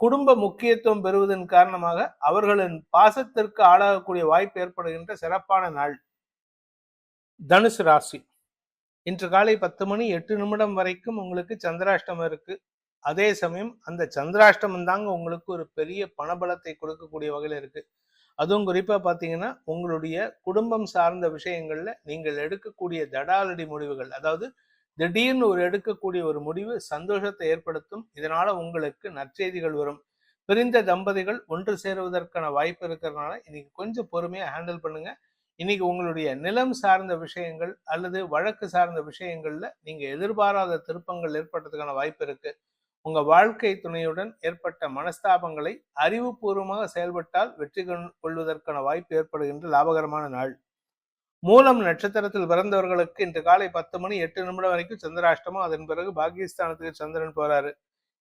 A: குடும்ப முக்கியத்துவம் பெறுவதன் காரணமாக அவர்களின் பாசத்திற்கு ஆளாகக்கூடிய வாய்ப்பு ஏற்படுகின்ற சிறப்பான நாள். தனுசு ராசி இன்று காலை 10:08 வரைக்கும் உங்களுக்கு சந்திராஷ்டமம் இருக்கு. அதே சமயம் அந்த சந்திராஷ்டமம் தாங்க உங்களுக்கு ஒரு பெரிய பணபலத்தை கொடுக்கக்கூடிய வகையில இருக்கு. அதுவும் குறிப்பா பாத்தீங்கன்னா உங்களுடைய குடும்பம் சார்ந்த விஷயங்கள்ல நீங்கள் எடுக்கக்கூடிய தடாலடி முடிவுகள், அதாவது திடீர்னு எடுக்கக்கூடிய ஒரு முடிவு சந்தோஷத்தை ஏற்படுத்தும். இதனால உங்களுக்கு நற்செய்திகள் வரும். பிரிந்த தம்பதிகள் ஒன்று சேருவதற்கான வாய்ப்பு இருக்கிறதுனால இன்னைக்கு கொஞ்சம் பொறுமையா ஹேண்டில் பண்ணுங்க. இன்னைக்கு உங்களுடைய நிலம் சார்ந்த விஷயங்கள் அல்லது வழக்கு சார்ந்த விஷயங்கள்ல நீங்க எதிர்பாராத திருப்பங்கள் ஏற்படுறதுக்கான வாய்ப்பு இருக்கு. உங்க வாழ்க்கை துணையுடன் ஏற்பட்ட மனஸ்தாபங்களை அறிவுபூர்வமாக செயல்பட்டால் வெற்றி கொள்வதற்கான வாய்ப்பு ஏற்படுகின்ற லாபகரமான நாள். மூலம் நட்சத்திரத்தில் பிறந்தவர்களுக்கு இன்று காலை 10:08 வரைக்கும் சந்திராஷ்டமம். அதன் பிறகு பாகிஸ்தானத்துக்கு சந்திரன் போறாரு.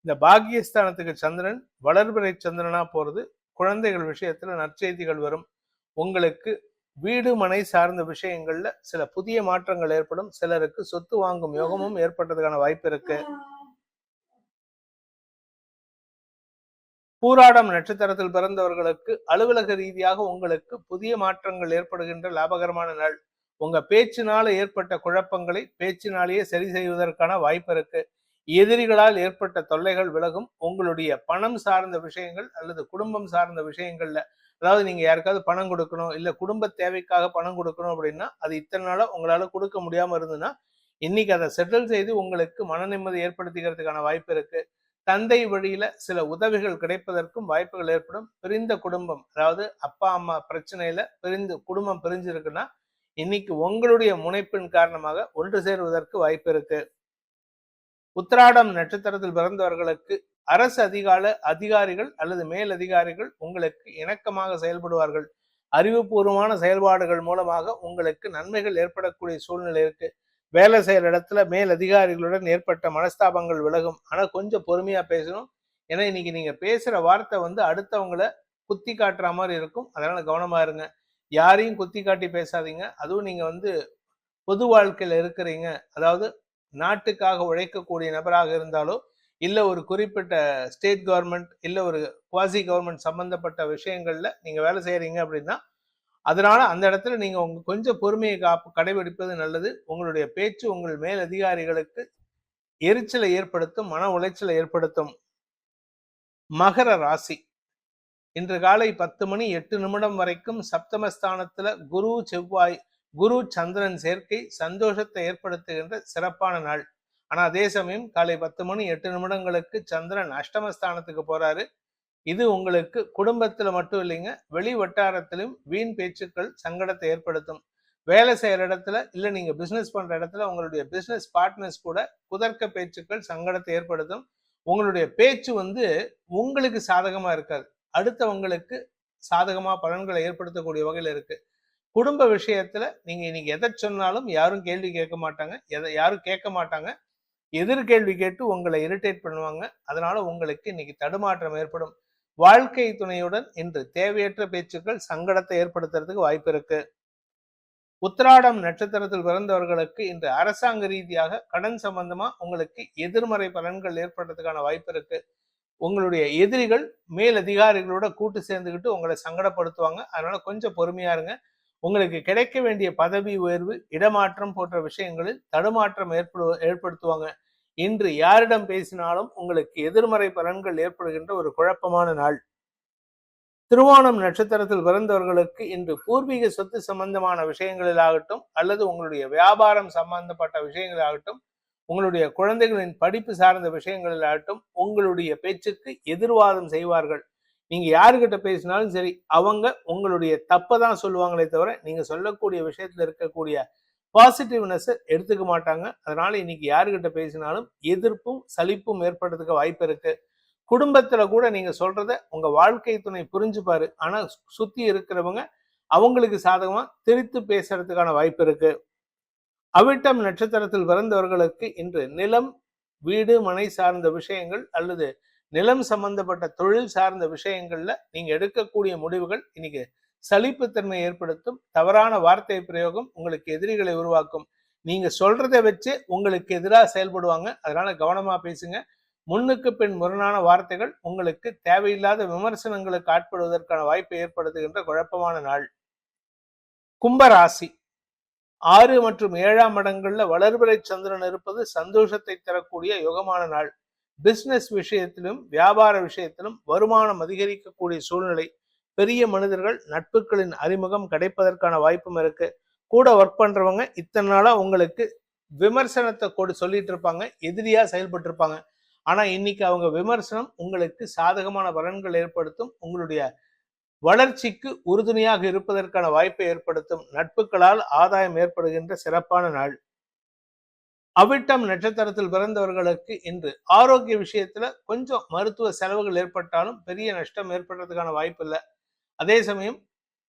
A: இந்த பாக்கியஸ்தானத்துக்கு சந்திரன் வளர்பிறை சந்திரனா போறது குழந்தைகள் விஷயத்துல நற்செய்திகள் வரும். உங்களுக்கு வீடு மனை சார்ந்த விஷயங்கள்ல சில புதிய மாற்றங்கள் ஏற்படும். சிலருக்கு சொத்து வாங்கும் யோகமும் ஏற்பட்டதுக்கான வாய்ப்பு இருக்கு. பூராடம் நட்சத்திரத்தில் பிறந்தவர்களுக்கு அலுவலக ரீதியாக உங்களுக்கு புதிய மாற்றங்கள் ஏற்படுகின்ற லாபகரமான நாள். உங்க பேச்சினால ஏற்பட்ட குழப்பங்களை பேச்சினாலேயே சரி செய்வதற்கான வாய்ப்பு இருக்கு. எதிரிகளால் ஏற்பட்ட தொல்லைகள் விலகும். உங்களுடைய பணம் சார்ந்த விஷயங்கள் அல்லது குடும்பம் சார்ந்த விஷயங்கள்ல, அதாவது நீங்க யாருக்காவது பணம் கொடுக்கணும், இல்ல குடும்ப தேவைக்காக பணம் கொடுக்கணும் அப்படின்னா அது இத்தனை நாளா உங்களால கொடுக்க முடியாம இருந்ததுன்னா இன்னைக்கு அதை செட்டில் செய்து உங்களுக்கு மன நிம்மதி ஏற்படுத்திக்கிறதுக்கான வாய்ப்பு இருக்கு. தந்தை வழியில சில உதவிகள் கிடைப்பதற்கும் வாய்ப்புகள் ஏற்படும். பிரிந்த குடும்பம், அதாவது அப்பா அம்மா பிரச்சனையில குடும்பம் பிரிஞ்சிருக்குன்னா இன்னைக்கு உங்களுடைய முனைப்பின் காரணமாக ஒன்று சேருவதற்கு வாய்ப்பு இருக்கு. உத்திராடம் நட்சத்திரத்தில் பிறந்தவர்களுக்கு அரசு அதிகாரிகள் அல்லது மேல் அதிகாரிகள் உங்களுக்கு இணக்கமாக செயல்படுவார்கள். அறிவுபூர்வமான செயல்பாடுகள் மூலமாக உங்களுக்கு நன்மைகள் ஏற்படக்கூடிய சூழ்நிலை இருக்கு. வேலை செய்யற இடத்துல மேல் அதிகாரிகளுடன் ஏற்பட்ட மனஸ்தாபங்கள் விலகும். ஆனா கொஞ்சம் பொறுமையா பேசணும். ஏன்னா இன்னைக்கு நீங்க பேசுற வார்த்தை அடுத்தவங்களை குத்தி காட்டுற மாதிரி இருக்கும். அதனால கவனமா இருங்க. யாரையும் குத்தி காட்டி பேசாதீங்க. அதுவும் நீங்க பொது வாழ்க்கையில இருக்கிறீங்க, அதாவது நாட்டுக்காக உழைக்கக்கூடிய நபராக இருந்தாலோ இல்ல ஒரு குறிப்பிட்ட ஸ்டேட் கவர்மெண்ட் இல்ல ஒரு குவாசி கவர்மெண்ட் சம்பந்தப்பட்ட விஷயங்கள்ல நீங்க வேலை செய்யறீங்க அப்படின்னா அதனால அந்த இடத்துல நீங்க கொஞ்சம் பொறுமையை கடைபிடிப்பது நல்லது. உங்களுடைய பேச்சு உங்கள் மேல் அதிகாரிகளுக்கு எரிச்சலை ஏற்படுத்தும், மன உளைச்சலை ஏற்படுத்தும். மகர ராசி இன்று காலை 10:08 வரைக்கும் சப்தமஸ்தானத்துல குரு சந்திரன் சேர்க்கை சந்தோஷத்தை ஏற்படுத்துகின்ற சிறப்பான நாள். ஆனா அதே சமயம் காலை 10:08 சந்திரன் அஷ்டமஸ்தானத்துக்கு போறாரு. இது உங்களுக்கு குடும்பத்துல மட்டும் இல்லைங்க, வெளி வட்டாரத்திலும் வீண் பேச்சுக்கள் சங்கடத்தை ஏற்படுத்தும். வேலை செய்யற இடத்துல இல்ல நீங்க பிசினஸ் பண்ற இடத்துல உங்களுடைய பிசினஸ் பார்ட்னர்ஸ் கூட குதர்க்க பேச்சுக்கள் சங்கடத்தை ஏற்படுத்தும். உங்களுடைய பேச்சு உங்களுக்கு சாதகமா இருக்காது, அடுத்தவங்களுக்கு சாதகமா பலன்களை ஏற்படுத்தக்கூடிய வகையில இருக்கு. குடும்ப விஷயத்துல நீங்க இன்னைக்கு எதை சொன்னாலும் யாரும் கேள்வி கேட்க மாட்டாங்க, யாரும் கேட்க மாட்டாங்க. எதிர்கேள்வி கேட்டு உங்களை இரிட்டேட் பண்ணுவாங்க. அதனால உங்களுக்கு இன்னைக்கு தடுமாற்றம் ஏற்படும். வாழ்க்கை துணையுடன் இன்று தேவையற்ற பேச்சுக்கள் சங்கடத்தை ஏற்படுத்துறதுக்கு வாய்ப்பு இருக்கு. உத்திராடம் நட்சத்திரத்தில் பிறந்தவர்களுக்கு இன்று அரசாங்க ரீதியாக கடன் சம்பந்தமா உங்களுக்கு எதிர்மறை பலன்கள் ஏற்படுறதுக்கான வாய்ப்பு இருக்கு. உங்களுடைய எதிரிகள் மேல் அதிகாரிகளோட கூட்டு சேர்ந்துக்கிட்டு உங்களை சங்கடப்படுத்துவாங்க. அதனால கொஞ்சம் பொறுமையா இருங்க. உங்களுக்கு கிடைக்க வேண்டிய பதவி உயர்வு, இடமாற்றம் போன்ற விஷயங்களில் தடுமாற்றம் ஏற்படுத்துவாங்க. இன்று யாரிடம் பேசினாலும் உங்களுக்கு எதிர்மறை பலன்கள் ஏற்படுகின்ற ஒரு குழப்பமான நாள். திருவோணம் நட்சத்திரத்தில் பிறந்தவர்களுக்கு இன்று பூர்வீக சொத்து சம்பந்தமான விஷயங்களிலாகட்டும் அல்லது உங்களுடைய வியாபாரம் சம்பந்தப்பட்ட விஷயங்களாகட்டும், உங்களுடைய குழந்தைகளின் படிப்பு சார்ந்த விஷயங்களிலாகட்டும் உங்களுடைய பேச்சுக்கு எதிர்வாதம் செய்வார்கள். நீங்க யாருக்கிட்ட பேசினாலும் சரி, அவங்க உங்களுடைய தப்பை தான் சொல்லுவாங்களே தவிர நீங்க சொல்லக்கூடிய விஷயத்துல இருக்கக்கூடிய பாசிட்டிவ்னஸ் எடுத்துக்க மாட்டாங்க. அதனால இன்னைக்கு யாருக்கிட்ட பேசினாலும் எதிர்ப்பும் சலிப்பும் ஏற்படுறதுக்கு வாய்ப்பு இருக்கு. குடும்பத்துல கூட நீங்க சொல்றத உங்க வாழ்க்கை துணை புரிஞ்சுப்பாரு. ஆனா சுத்தி இருக்கிறவங்க அவங்களுக்கு சாதகமா திரித்து பேசுறதுக்கான வாய்ப்பு இருக்கு. அவிட்டம் நட்சத்திரத்தில் பிறந்தவர்களுக்கு இன்று நிலம், வீடு, மனை சார்ந்த விஷயங்கள் அல்லது நிலம் சம்பந்தப்பட்ட தொழில் சார்ந்த விஷயங்கள்ல நீங்க எடுக்கக்கூடிய முடிவுகள் இன்னைக்கு சலிப்புத்தன்மை ஏற்படுத்தும். தவறான வார்த்தை பிரயோகம் உங்களுக்கு எதிரிகளை உருவாக்கும். நீங்க சொல்றதை வச்சு உங்களுக்கு எதிராக செயல்படுவாங்க. அதனால கவனமா பேசுங்க. முன்னுக்கு பின் முரணான வார்த்தைகள் உங்களுக்கு தேவையில்லாத விமர்சனங்களுக்கு ஆட்படுவதற்கான வாய்ப்பை ஏற்படுத்துகின்ற குழப்பமான நாள். கும்பராசி 6 மற்றும் 7ஆம் இடங்கள்ல வளர்பிறை சந்திரன் இருப்பது சந்தோஷத்தை தரக்கூடிய யோகமான நாள். பிசினஸ் விஷயத்திலும் வியாபார விஷயத்திலும் வருமானம் அதிகரிக்கக்கூடிய சூழ்நிலை. பெரிய மனிதர்கள் நட்புகளின் அறிமுகம் கிடைப்பதற்கான வாய்ப்பும் இருக்கு. கூட ஒர்க் பண்றவங்க இத்தனை நாளா உங்களுக்கு விமர்சனத்தை சொல்லிட்டு இருப்பாங்க, எதிரியா செயல்பட்டு இருப்பாங்க. ஆனா இன்னைக்கு அவங்க விமர்சனம் உங்களுக்கு சாதகமான பலன்கள் ஏற்படுத்தும். உங்களுடைய வளர்ச்சிக்கு உறுதுணையாக இருப்பதற்கான வாய்ப்பை ஏற்படுத்தும். நட்புகளால் ஆதாயம் ஏற்படுகின்ற சிறப்பான நாள். அவிட்டம் நட்சத்திரத்தில் பிறந்தவர்களுக்கு இன்று ஆரோக்கிய விஷயத்துல கொஞ்சம் மருத்துவ செலவுகள் ஏற்பட்டாலும் பெரிய நஷ்டம் ஏற்படுறதுக்கான வாய்ப்பு இல்லை. அதே சமயம்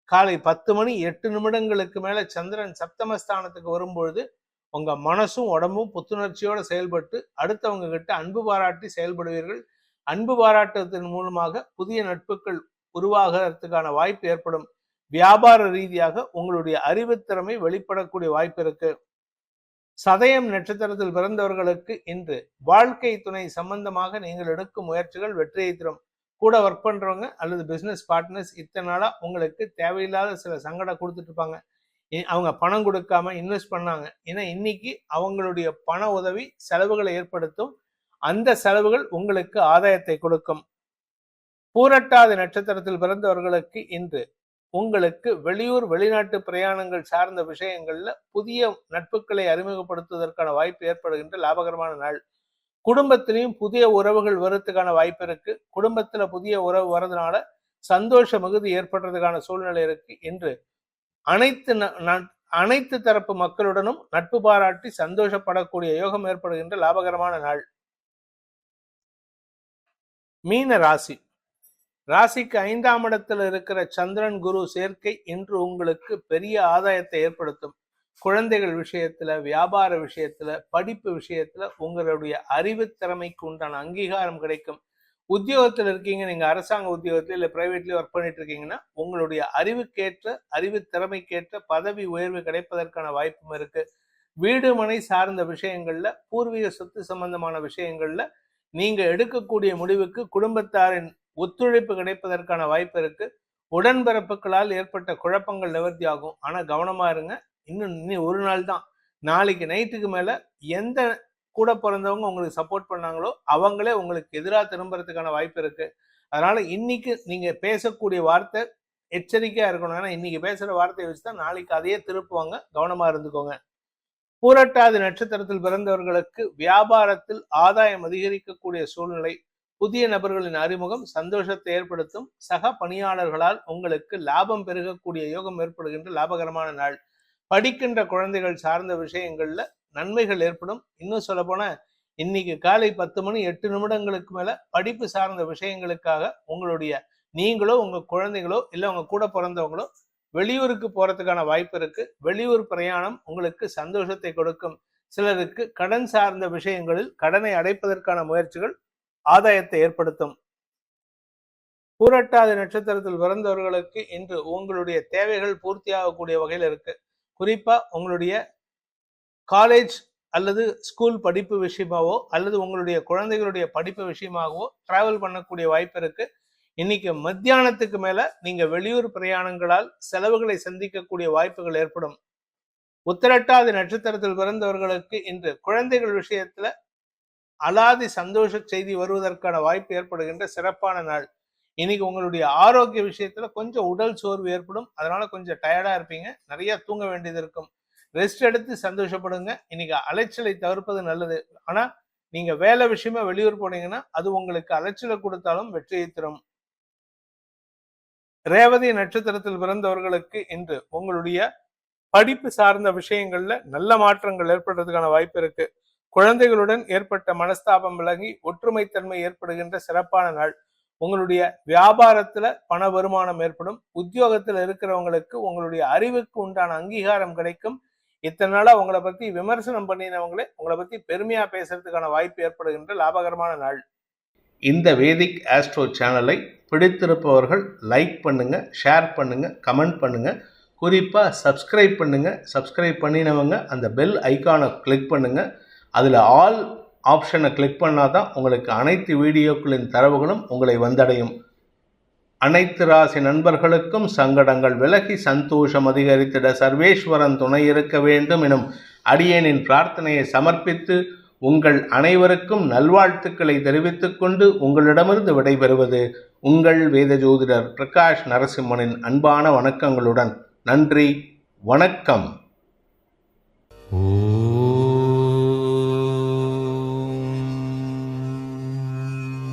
A: காலை 10:08 மேல சந்திரன் சப்தமஸ்தானத்துக்கு வரும்பொழுது உங்க மனசும் உடம்பும் புத்துணர்ச்சியோட செயல்பட்டு அடுத்தவங்க கிட்ட அன்பு பாராட்டி செயல்படுவீர்கள். அன்பு பாராட்டுவதன் மூலமாக புதிய நட்புகள் உருவாகிறதுக்கான வாய்ப்பு ஏற்படும். வியாபார ரீதியாக உங்களுடைய அறிவுத்திறமை வெளிப்படக்கூடிய வாய்ப்பு இருக்கு. சதயம் நட்சத்திரத்தில் பிறந்தவர்களுக்கு இன்று வாழ்க்கை துணை சம்பந்தமாக நீங்கள் எடுக்கும் முயற்சிகள் வெற்றியை தரும். கூட ஒர்க் பண்றவங்க அல்லது பிசினஸ் பார்ட்னர்ஸ் இத்தனை நாளா உங்களுக்கு தேவையில்லாத சில சங்கடம் கொடுத்துட்டு இருப்பாங்க. அவங்க பணம் கொடுக்காம இன்வெஸ்ட் பண்ணாங்க. ஏன்னா இன்னைக்கு அவங்களுடைய பண உதவி செலவுகளை ஏற்படுத்தும். அந்த செலவுகள் உங்களுக்கு ஆதாயத்தை கொடுக்கும். பூரட்டாதி நட்சத்திரத்தில் பிறந்தவர்களுக்கு இன்று உங்களுக்கு வெளியூர் வெளிநாட்டு பிரயாணங்கள் சார்ந்த விஷயங்கள்ல புதிய நட்புகளை அறிமுகப்படுத்துவதற்கான வாய்ப்பு ஏற்படுகின்ற லாபகரமான நாள். குடும்பத்திலையும் புதிய உறவுகள் வரதுக்கான வாய்ப்பு இருக்கு. குடும்பத்துல புதிய உறவு வர்றதுனால சந்தோஷ மிகுதி ஏற்படுறதுக்கான சூழ்நிலை இருக்கு. இன்று அனைத்து தரப்பு மக்களுடனும் நட்பு பாராட்டி சந்தோஷப்படக்கூடிய யோகம் ஏற்படுகின்ற லாபகரமான நாள். மீன ராசி. ராசிக்கு 5ஆம் இடத்துல இருக்கிற சந்திரன் குரு சேர்க்கை இன்று உங்களுக்கு பெரிய ஆதாயத்தை ஏற்படுத்தும். குழந்தைகள் விஷயத்துல, வியாபார விஷயத்துல, படிப்பு விஷயத்துல உங்களுடைய அறிவு திறமைக்கு உண்டான அங்கீகாரம் கிடைக்கும். உத்தியோகத்தில் இருக்கீங்க, நீங்க அரசாங்க உத்தியோகத்துல இல்ல பிரைவேட்லயே ஒர்க் பண்ணிட்டு இருக்கீங்கன்னா உங்களுடைய அறிவுக்கேற்ற அறிவு திறமைக்கேற்ற பதவி உயர்வு கிடைப்பதற்கான வாய்ப்பும் இருக்கு. வீடு மனை சார்ந்த விஷயங்கள்ல, பூர்வீக சொத்து சம்பந்தமான விஷயங்கள்ல நீங்க எடுக்கக்கூடிய முடிவுக்கு குடும்பத்தாரின் ஒத்துழைப்பு கிடைப்பதற்கான வாய்ப்பு இருக்கு. உடன்பிறப்புகளால் ஏற்பட்ட குழப்பங்கள் நிவர்த்தி ஆகும். ஆனா கவனமா இருங்க. இன்னும் ஒரு நாள் தான். நாளைக்கு நைட்டுக்கு மேல எந்த கூட பிறந்தவங்க உங்களுக்கு சப்போர்ட் பண்ணாங்களோ அவங்களே உங்களுக்கு எதிராக திரும்புறதுக்கான வாய்ப்பு இருக்கு. அதனால இன்னைக்கு நீங்க பேசக்கூடிய வார்த்தை எச்சரிக்கையா இருக்கணும். ஏன்னா இன்னைக்கு பேசுற வார்த்தையை வச்சுதான் நாளைக்கு அதையே திருப்புவாங்க. கவனமா இருந்துக்கோங்க. பூரட்டாதி நட்சத்திரத்தில் பிறந்தவர்களுக்கு வியாபாரத்தில் ஆதாயம் அதிகரிக்கக்கூடிய சூழ்நிலை. புதிய நபர்களின் அறிமுகம் சந்தோஷத்தை ஏற்படுத்தும். சக பணியாளர்களால் உங்களுக்கு லாபம் பெருகக்கூடிய யோகம் ஏற்படுகின்ற லாபகரமான நாள். படிக்கின்ற குழந்தைகள் சார்ந்த விஷயங்கள்ல நன்மைகள் ஏற்படும். இன்னும் சொல்ல போன இன்னைக்கு காலை 10 மணி 8 நிமிடங்களுக்கு மேல படிப்பு சார்ந்த விஷயங்களுக்காக உங்களுடைய நீங்களோ உங்க குழந்தைகளோ இல்ல உங்க கூட பிறந்தவங்களோ வெளியூருக்கு போறதுக்கான வாய்ப்பு இருக்கு. வெளியூர் பிரயாணம் உங்களுக்கு சந்தோஷத்தை கொடுக்கும். சிலருக்கு கடன் சார்ந்த விஷயங்களில் கடனை அடைப்பதற்கான முயற்சிகள் ஆதாயத்தை ஏற்படுத்தும். பூரட்டாதி நட்சத்திரத்தில் பிறந்தவர்களுக்கு இன்று உங்களுடைய தேவைகள் பூர்த்தியாகக்கூடிய வகையில் இருக்கு. குறிப்பா உங்களுடைய காலேஜ் அல்லது ஸ்கூல் படிப்பு விஷயமாவோ அல்லது உங்களுடைய குழந்தைகளுடைய படிப்பு விஷயமாகவோ டிராவல் பண்ணக்கூடிய வாய்ப்பு இருக்கு. இன்னைக்கு மத்தியானத்துக்கு மேல நீங்க வெளியூர் பிரயாணங்களால் செலவுகளை சந்திக்கக்கூடிய வாய்ப்புகள் ஏற்படும். உத்திரட்டாதி நட்சத்திரத்தில் பிறந்தவர்களுக்கு இன்று குழந்தைகள் விஷயத்துல அலாதி சந்தோஷ செய்தி வருவதற்கான வாய்ப்பு ஏற்படுகின்ற சிறப்பான நாள். இன்னைக்கு உங்களுடைய ஆரோக்கிய விஷயத்துல கொஞ்சம் உடல் சோர்வு ஏற்படும். அதனால கொஞ்சம் டயர்டா இருப்பீங்க. நிறைய தூங்க வேண்டியது இருக்கும். ரெஸ்ட் எடுத்து சந்தோஷப்படுங்க. இன்னைக்கு அலைச்சலை தவிர்ப்பது நல்லது. ஆனா நீங்க வேலை விஷயமா வெளியூர் போனீங்கன்னா அது உங்களுக்கு அலைச்சலை கொடுத்தாலும் வெற்றியை தரும். ரேவதி நட்சத்திரத்தில் பிறந்தவர்களுக்கு இன்று உங்களுடைய படிப்பு சார்ந்த விஷயங்கள்ல நல்ல மாற்றங்கள் ஏற்படுறதுக்கான வாய்ப்பு இருக்கு. குழந்தைகளுடன் ஏற்பட்ட மனஸ்தாபம் விலகி ஒற்றுமைத்தன்மை ஏற்படுகின்ற சிறப்பான நாள். உங்களுடைய வியாபாரத்துல பண வருமானம் ஏற்படும். உத்தியோகத்துல இருக்கிறவங்களுக்கு உங்களுடைய அறிவுக்கு உண்டான அங்கீகாரம் கிடைக்கும். இத்தனை நாளா உங்களை பத்தி விமர்சனம் பண்ணினவங்களே உங்களை பத்தி பெருமையா பேசுறதுக்கான வாய்ப்பு ஏற்படுகின்ற லாபகரமான நாள். இந்த வேதிக் ஆஸ்ட்ரோ சேனலை பிடித்திருப்பவர்கள் லைக் பண்ணுங்க, ஷேர் பண்ணுங்க, கமெண்ட் பண்ணுங்க. குறிப்பா சப்ஸ்கிரைப் பண்ணுங்க. சப்ஸ்கிரைப் பண்ணினவங்க அந்த பெல் ஐக்கானை கிளிக் பண்ணுங்க. அதில் ஆல் ஆப்ஷனை கிளிக் பண்ணாதான் உங்களுக்கு அனைத்து வீடியோக்களின் தரவுகளும் உங்களை வந்தடையும். அனைத்து ராசி நண்பர்களுக்கும் சங்கடங்கள் விலகி சந்தோஷம் அதிகரித்திட சர்வேஸ்வரன் துணை இருக்க வேண்டும் எனும் அடியேனின் பிரார்த்தனையை சமர்ப்பித்து உங்கள் அனைவருக்கும் நல்வாழ்த்துக்களை தெரிவித்துக் கொண்டு உங்களிடமிருந்து விடைபெறுவது உங்கள் வேத ஜோதிடர் பிரகாஷ் நரசிம்மனின் அன்பான வணக்கங்களுடன். நன்றி, வணக்கம்.